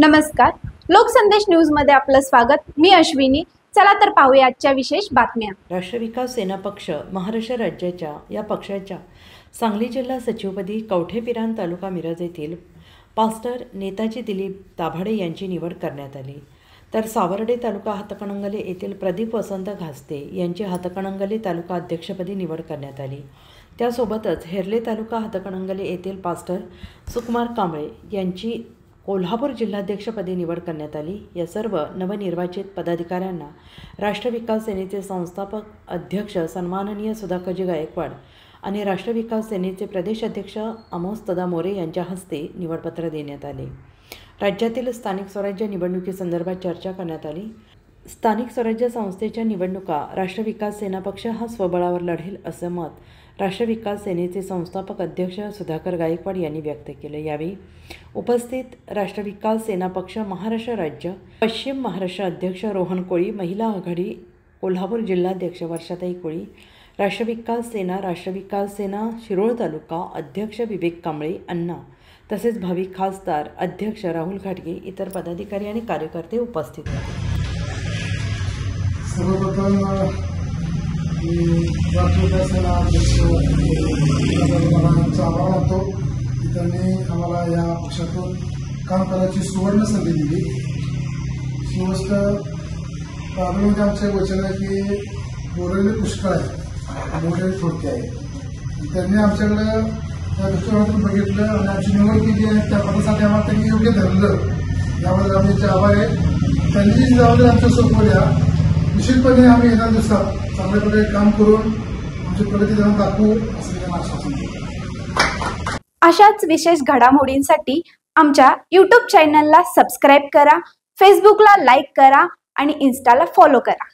नमस्कार, लोकसंदेश न्यूज मध्ये आपलं स्वागत। मी अश्विनी। चला तर पाहूया आजच्या विशेष बातम्या। राष्ट्र विकास सेना पक्ष महाराष्ट्र राज्याच्या या पक्षाच्या सांगली जिल्हा सचिवपदी कवठेपिरान तालुका मिरज येथील पास्टर नेताजी दिलीप दाभाडे यांची निवड करण्यात आली। तर सावर्डे तालुका हातकणंगले येथील प्रदीप वसंत घासते यांची हातकणंगले तालुका अध्यक्षपदी निवड करण्यात आली। त्यासोबतच हेरले तालुका हातकणंगले येथील पास्टर सुकुमार कांबळे यांची कोल्हापूर जिल्हाध्यक्षपदी निवड करण्यात आली। या सर्व नवनिर्वाचित पदाधिकाऱ्यांना राष्ट्र विकास सेनेचे संस्थापक अध्यक्ष सन्माननीय सुधाकरजी गायकवाड आणि राष्ट्र विकास सेनेचे प्रदेश अध्यक्ष अमोस्तदा मोरे यांच्या हस्ते निवडपत्र देण्यात आले। राज्यातील स्थानिक स्वराज्य निवडणुकीसंदर्भात चर्चा करण्यात आली। स्थानिक स्वराज्य संस्थेच्या निवडणुका राष्ट्र विकास सेना पक्ष हा स्वबळावर लढेल असं मत राष्ट्र विकास सेनेचे संस्थापक अध्यक्ष सुधाकर गायकवाड यांनी व्यक्त केले। यावेळी उपस्थित राष्ट्र विकास सेना पक्ष महाराष्ट्र राज्य पश्चिम महाराष्ट्र अध्यक्ष रोहन कोळी, महिला आघाडी कोल्हापूर जिल्हाध्यक्ष वर्षाताई कोळी, राष्ट्र विकास सेना शिरोळ तालुका अध्यक्ष विवेक कांबळे अण्णा तसेच भावी खासदार अध्यक्ष राहुल घाटगे इतर पदाधिकारी आणि कार्यकर्ते उपस्थित होते। आभार मानतो की त्यांनी आम्हाला या पक्षातून काम करायची सुवर्ण संधी दिली। गोष्ट प्राथमिक आमचे वचन आहे की बोललेले पुष्कळ आहे, मोठे थोडके आहे। त्यांनी आमच्याकडे त्या दृष्टिकोनातून बघितलं आणि आमची निवड केली आहे। त्या पदासाठी आम्हाला त्यांनी योग्य धरलं, याबद्दल आमचे आभार आहे। त्यांनी जी जबाबदारी आमच्या सोपवल्या, निश्चितपणे आम्ही येणाऱ्या दिवसात चांगल्या प्रकारे काम करून आमची प्रगती जाणून दाखवू असं त्यांना आश्वासन देतो। अशाच विशेष घडामोडींसाठी आमच्या YouTube चॅनलला सबस्क्राईब करा, फेसबुकला लाईक करा आणि इन्स्टाला फॉलो करा।